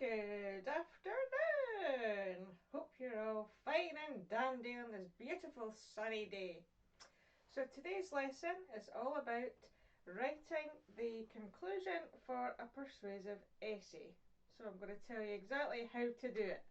Good afternoon. Hope you're all fine and dandy on this beautiful sunny day. So today's lesson is all about writing the conclusion for a persuasive essay. So I'm going to tell you exactly how to do it.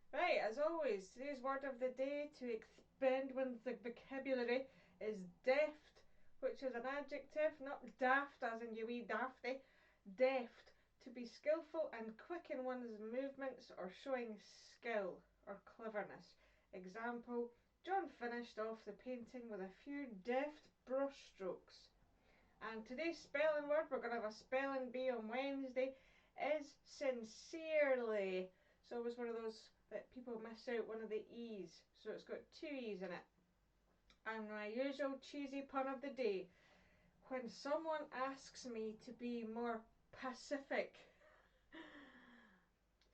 Right, as always, today's word of the day to expand with the vocabulary is deft, which is an adjective, not daft as in you wee dafty. Deft, to be skillful and quick in one's movements or showing skill or cleverness. Example, John finished off the painting with a few deft brush strokes. And today's spelling word, we're going to have a spelling bee on Wednesday, is sincerely. So it was one of those that people miss out, one of the E's. So it's got two E's in it. And my usual cheesy pun of the day, when someone asks me to be more Pacific,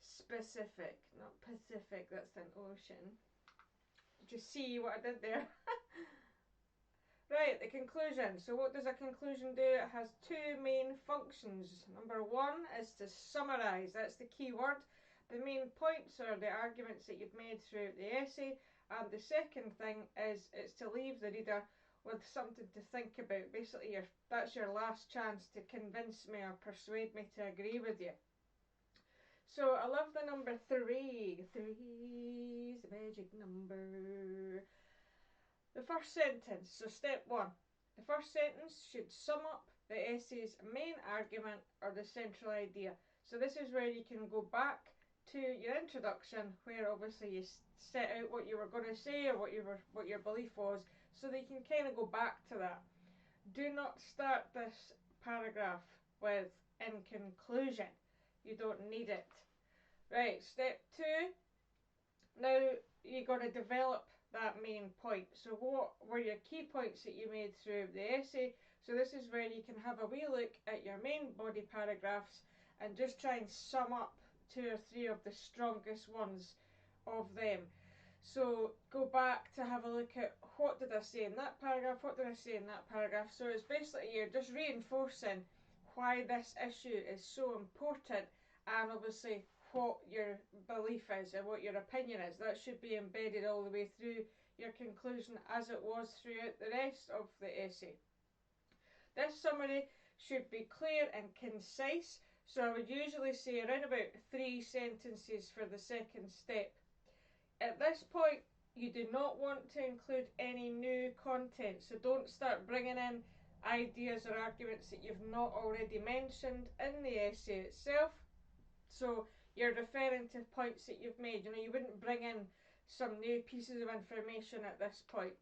specific, not Pacific, that's an ocean. Did you see what I did there? Right, the conclusion. So what does a conclusion do? It has two main functions. Number one is to summarise, that's the key word, the main points or the arguments that you've made throughout the essay. And the second thing is it's to leave the reader with something to think about. Basically, that's your last chance to convince me or persuade me to agree with you. So I love the number 3. 3 is the magic number. The first sentence, so step 1. The first sentence should sum up the essay's main argument or the central idea. So this is where you can go back to your introduction, where obviously you set out what you were going to say or what your belief was, so that you can kind of go back to that. Do not start this paragraph with "in conclusion." You don't need it. Right, step 2. Now you're going to develop that main point. So what were your key points that you made through the essay? So this is where you can have a wee look at your main body paragraphs and just try and sum up 2 or 3 of the strongest ones of them. So go back to have a look at what did I say in that paragraph, what did I say in that paragraph. So it's basically you're just reinforcing why this issue is so important, and obviously what your belief is and what your opinion is. That should be embedded all the way through your conclusion as it was throughout the rest of the essay. This summary should be clear and concise, so I would usually say around about 3 sentences for the second step. At this point, you do not want to include any new content, so don't start bringing in ideas or arguments that you've not already mentioned in the essay itself. So you're referring to points that you've made. You wouldn't bring in some new pieces of information at this point.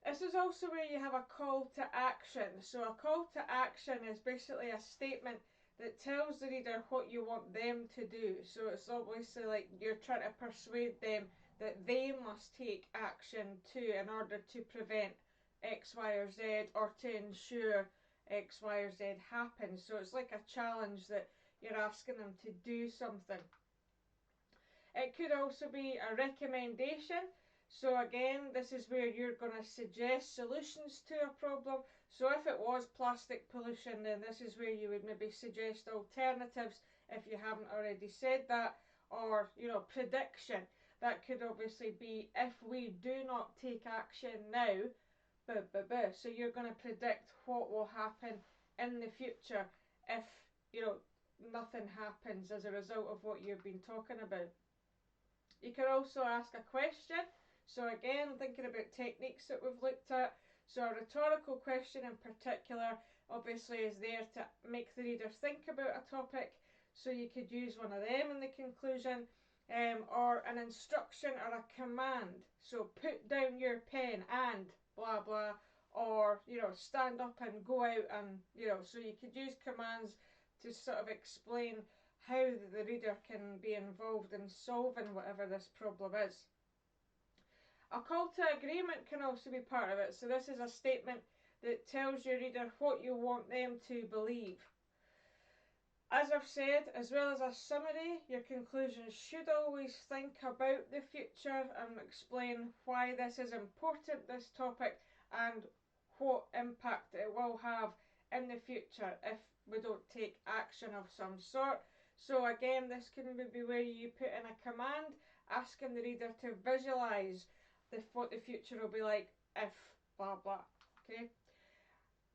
This is also where you have a call to action. So a call to action is basically a statement that tells the reader what you want them to do. So it's obviously like you're trying to persuade them that they must take action too in order to prevent X, Y, or Z, or to ensure X, Y, or Z happens. So it's like a challenge that you're asking them to do something. It could also be a recommendation. So again, this is where you're going to suggest solutions to a problem. So if it was plastic pollution, then this is where you would maybe suggest alternatives if you haven't already said that. Or, prediction. That could obviously be if we do not take action now, so you're going to predict what will happen in the future if, nothing happens as a result of what you've been talking about. You can also ask a question. So again, thinking about techniques that we've looked at. So a rhetorical question in particular obviously is there to make the reader think about a topic. So you could use one of them in the conclusion, or an instruction or a command. So put down your pen and blah blah, or stand up and go out, and so you could use commands to sort of explain how the reader can be involved in solving whatever this problem is. A call to agreement can also be part of it. So this is a statement that tells your reader what you want them to believe. As I've said, as well as a summary, your conclusions should always think about the future and explain why this is important, this topic, and what impact it will have in the future if we don't take action of some sort. So again, this can be where you put in a command asking the reader to visualise what the future will be like if blah blah. Okay.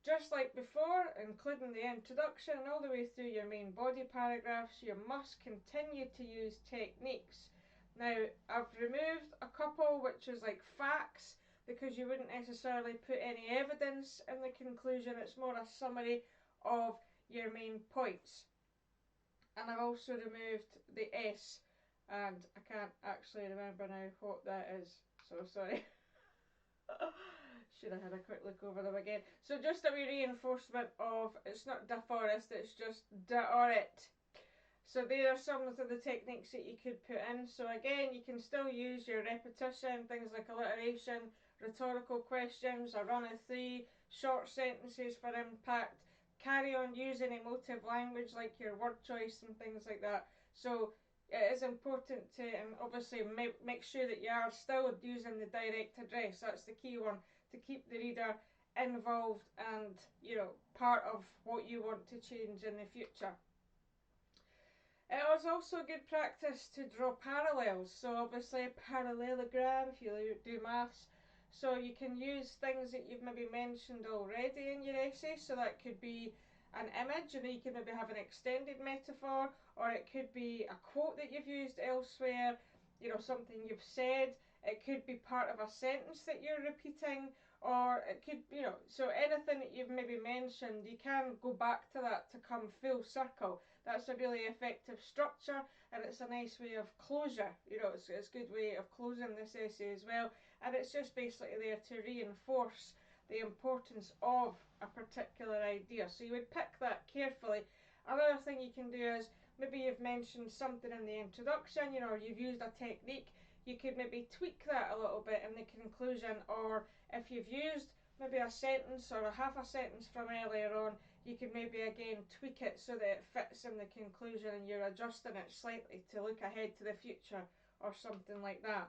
Just like before, including the introduction and all the way through your main body paragraphs, you must continue to use techniques. Now, I've removed a couple which is like facts because you wouldn't necessarily put any evidence in the conclusion. It's more a summary of your main points. And I've also removed the S, and I can't actually remember now what that is, so sorry. Should have had a quick look over them again. So just a wee reinforcement of, it's not deforest, it's just it. So there are some of the techniques that you could put in. So again, you can still use your repetition, things like alliteration, rhetorical questions, a run of three, short sentences for impact, carry on using emotive language like your word choice and things like that. So it is important to, and obviously make sure that you are still using the direct address. That's the key one, to keep the reader involved and, you know, part of what you want to change in the future. It was also good practice to draw parallels. So obviously a parallelogram if you do maths. So you can use things that you've maybe mentioned already in your essay. So that could be an image, and you can maybe have an extended metaphor, or it could be a quote that you've used elsewhere, you know, something you've said. It could be part of a sentence that you're repeating, or it could, you know, so anything that you've maybe mentioned, you can go back to that to come full circle. That's a really effective structure, and it's a nice way of closure. You know, it's a good way of closing this essay as well, and it's just basically there to reinforce the importance of a particular idea. So you would pick that carefully. Another thing you can do is, maybe you've mentioned something in the introduction, you know, or you've used a technique, you could maybe tweak that a little bit in the conclusion, or if you've used maybe a sentence or a half a sentence from earlier on, you can maybe again tweak it so that it fits in the conclusion and you're adjusting it slightly to look ahead to the future or something like that.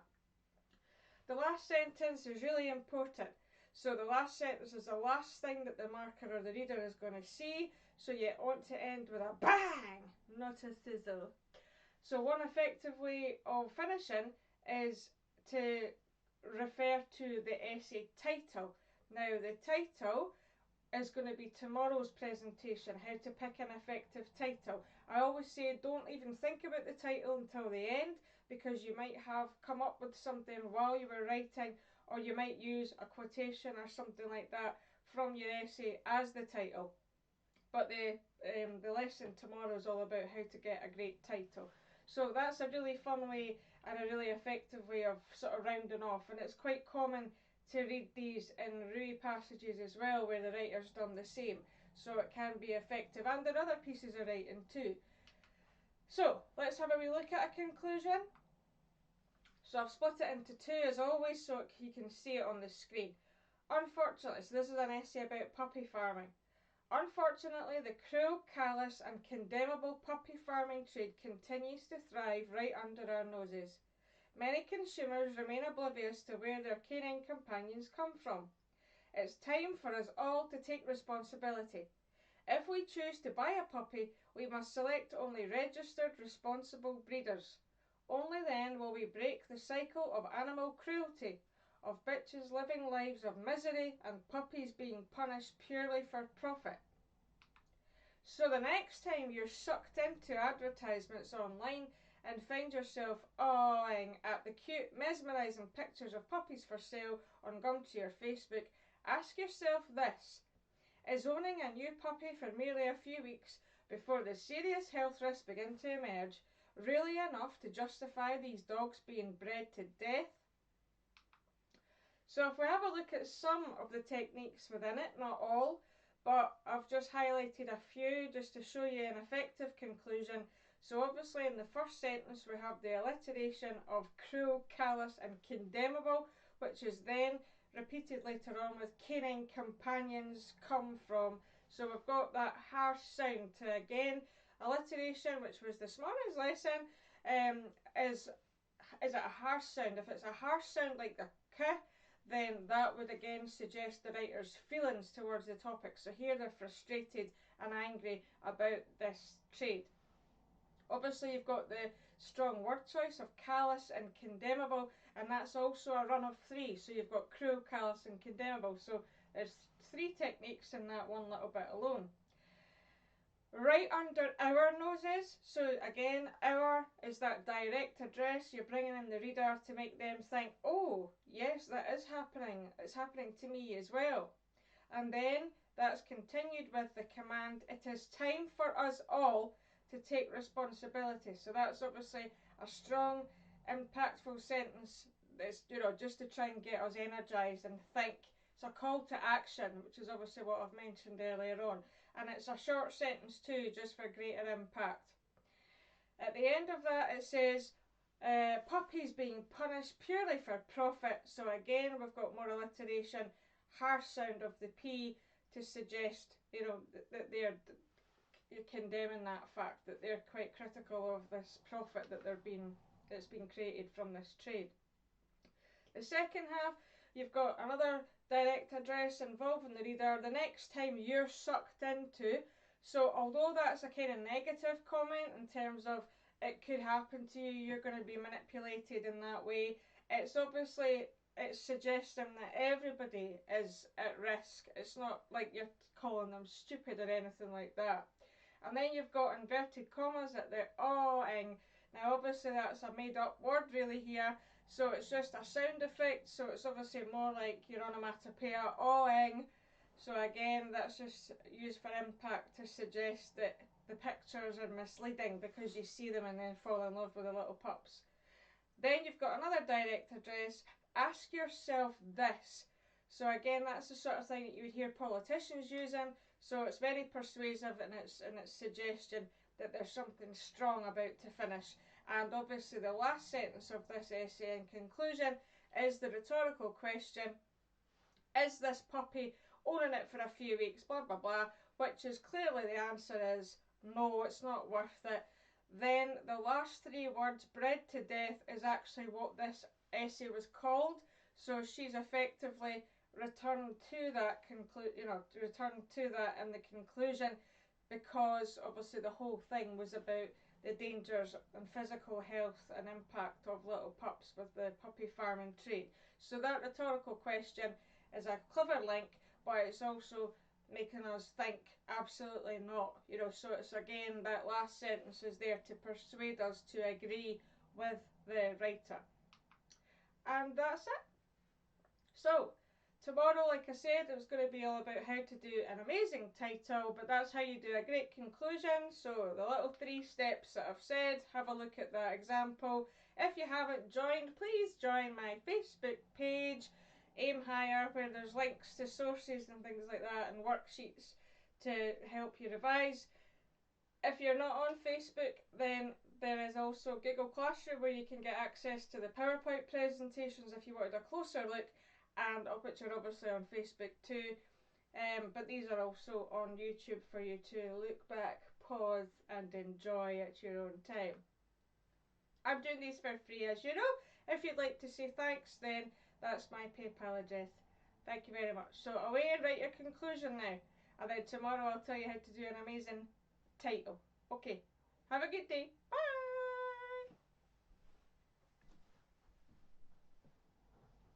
The last sentence is really important. So the last sentence is the last thing that the marker or the reader is going to see, so you want to end with a bang, not a sizzle. So one effective way of finishing is to refer to the essay title. Now the title is going to be tomorrow's presentation, how to pick an effective title. I always say don't even think about the title until the end, because you might have come up with something while you were writing, or you might use a quotation or something like that from your essay as the title. But the lesson tomorrow is all about how to get a great title. So that's a really fun way and a really effective way of sort of rounding off, and it's quite common to read these in Rui passages as well, where the writer's done the same. So it can be effective, and in other pieces of writing too. So let's have a wee look at a conclusion. So I've split it into two as always, so you can see it on the screen. Unfortunately, so this is an essay about puppy farming. Unfortunately, the cruel, callous and condemnable puppy farming trade continues to thrive right under our noses. Many consumers remain oblivious to where their canine companions come from. It's time for us all to take responsibility. If we choose to buy a puppy, we must select only registered, responsible breeders. Only then will we break the cycle of animal cruelty, of bitches living lives of misery and puppies being punished purely for profit. So the next time you're sucked into advertisements online and find yourself awing at the cute, mesmerising pictures of puppies for sale on Gumtree or Facebook, ask yourself this: is owning a new puppy for merely a few weeks before the serious health risks begin to emerge really enough to justify these dogs being bred to death? So if we have a look at some of the techniques within it, not all, but I've just highlighted a few just to show you an effective conclusion. So obviously in the first sentence we have the alliteration of cruel, callous and condemnable, which is then repeated later on with canine companions come from. So we've got that harsh sound to again alliteration, which was this morning's lesson, is it a harsh sound? If it's a harsh sound like the k, then that would again suggest the writer's feelings towards the topic. So here they're frustrated and angry about this trade. Obviously you've got the strong word choice of callous and condemnable, and that's also a run of 3. So you've got cruel, callous and condemnable. So there's 3 techniques in that one little bit alone. Right under our noses, so again, our is that direct address. You're bringing in the reader to make them think, oh yes, that is happening, it's happening to me as well. And then that's continued with the command, it is time for us all to take responsibility. So that's obviously a strong, impactful sentence that's, just to try and get us energized and think. It's a call to action, which is obviously what I've mentioned earlier on. And it's a short sentence too, just for greater impact. At the end of that it says, puppies being punished purely for profit. So again, we've got more alliteration, harsh sound of the P to suggest, that they're condemning that fact, that they're quite critical of this profit that's been created from this trade. The second half, you've got another direct address involving the reader the next time you're sucked into. So although that's a kind of negative comment in terms of it could happen to you, you're going to be manipulated in that way, it's suggesting that everybody is at risk. It's not like you're calling them stupid or anything like that. And then you've got inverted commas at the awing. Now obviously that's a made up word really here, so it's just a sound effect, so it's obviously more like your onomatopoeia, awing. So again, that's just used for impact to suggest that the pictures are misleading because you see them and then fall in love with the little pups. Then you've got another direct address, ask yourself this. So again, that's the sort of thing that you would hear politicians using, so it's very persuasive in its suggestion that there's something strong about to finish. And obviously the last sentence of this essay in conclusion is the rhetorical question, is this puppy owning it for a few weeks, blah blah blah, which is clearly the answer is no, it's not worth it. Then the last 3 words, bred to death, is actually what this essay was called, so she's effectively returned to that returned to that in the conclusion, because obviously the whole thing was about the dangers and physical health and impact of little pups with the puppy farming trade. So that rhetorical question is a clever link, but it's also making us think absolutely not. So it's again, that last sentence is there to persuade us to agree with the writer. And that's it. So tomorrow, like I said, it was going to be all about how to do an amazing title, but that's how you do a great conclusion. So the little 3 steps that I've said, have a look at that example. If you haven't joined, please join my Facebook page, Aim Higher, where there's links to sources and things like that and worksheets to help you revise. If you're not on Facebook, then there is also Google Classroom, where you can get access to the PowerPoint presentations if you wanted a closer look, and which are obviously on Facebook too. But these are also on YouTube for you to look back, pause and enjoy at your own time. I'm doing these for free, as you know. If you'd like to say thanks, then that's my PayPal address. Thank you very much. So away and write your conclusion now, and then tomorrow I'll tell you how to do an amazing title. Okay, have a good day. Bye.